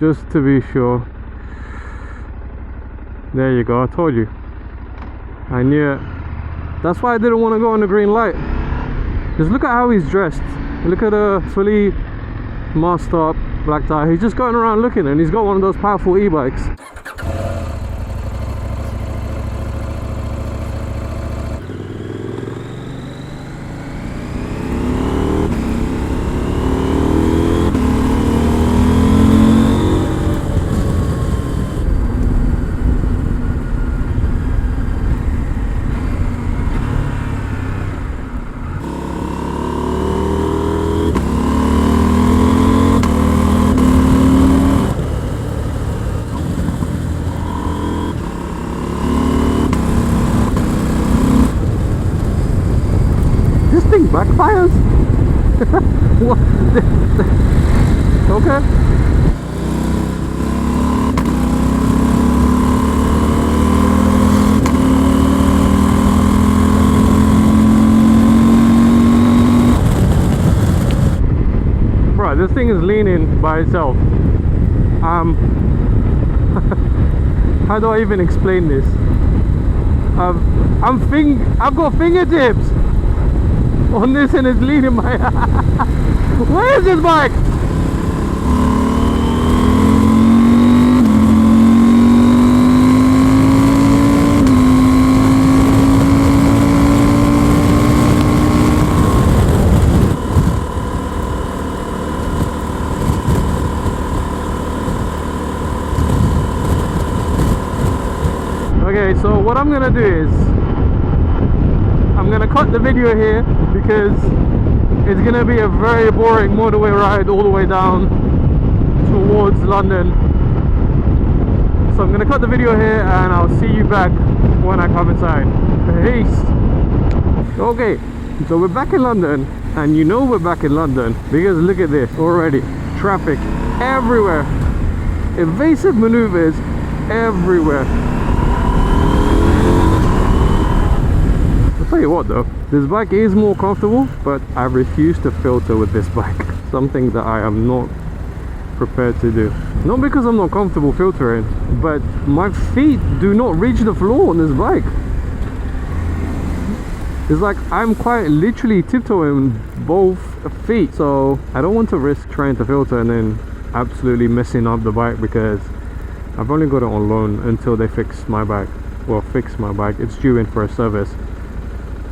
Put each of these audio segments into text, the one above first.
just to be sure. There you go, I told you. I knew it. That's why I didn't want to go on the green light. Just look at how he's dressed. Look at a fully masked up black tie. He's just going around looking, and he's got one of those powerful e-bikes. Backfires? What? Okay. Bro, this thing is leaning by itself. How do I even explain this? I've got fingertips on this, and it's leaning my where is this bike? Okay, so what I'm gonna do is I'm gonna cut the video here because it's gonna be a very boring motorway ride all the way down towards London. So I'm gonna cut the video here, and I'll see you back when I come inside. Peace. Okay, so we're back in London, and you know we're back in London because look at this already. Traffic everywhere, evasive maneuvers everywhere. Tell you what though, this bike is more comfortable, but I refuse to filter with this bike. Something that I am not prepared to do. Not because I'm not comfortable filtering, but my feet do not reach the floor on this bike. It's like I'm quite literally tiptoeing both feet, so I don't want to risk trying to filter and then absolutely messing up the bike, because I've only got it on loan until they fix my bike. Well, fix my bike. It's due in for a service.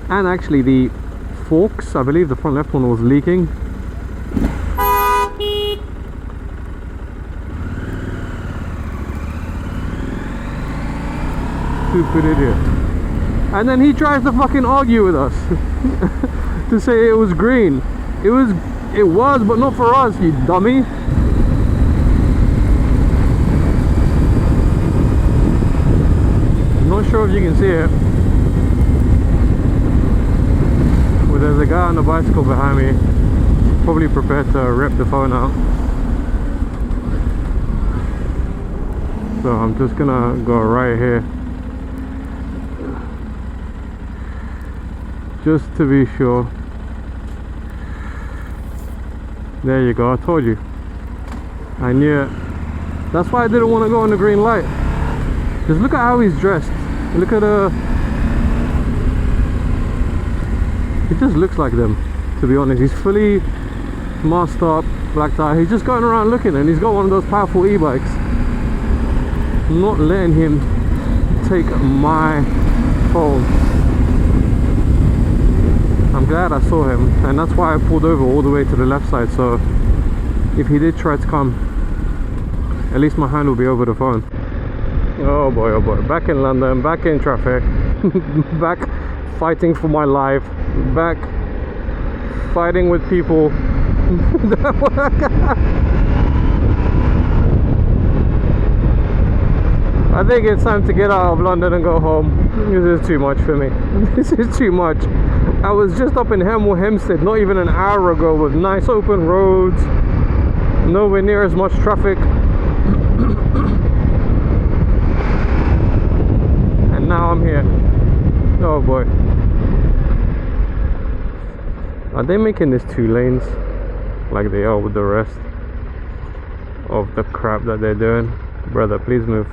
And actually the forks, I believe the front left one was leaking. Stupid idiot. And then he tries to fucking argue with us to say it was green. It was, but not for us, you dummy. I'm not sure if you can see it. There's a guy on the bicycle behind me, probably prepared to rip the phone out. So I'm just gonna go right here, just to be sure. There you go, I told you. I knew it. That's why I didn't want to go on the green light. Just look at how he's dressed. Look at It just looks like them, to be honest. He's fully masked up, black tie. He's just going around looking, and he's got one of those powerful e-bikes. I'm not letting him take my phone. I'm glad I saw him, and that's why I pulled over all the way to the left side, so if he did try to come, at least my hand will be over the phone. Oh boy, back in London, back in traffic, back fighting for my life, back fighting with people. I think it's time to get out of London and go home. This is too much for me. This is too much. I was just up in Hemel Hempstead not even an hour ago with nice open roads, nowhere near as much traffic. And now I'm here. Oh boy. Are they making this 2 lanes like they are with the rest? of the crap that they're doing. Brother, please move.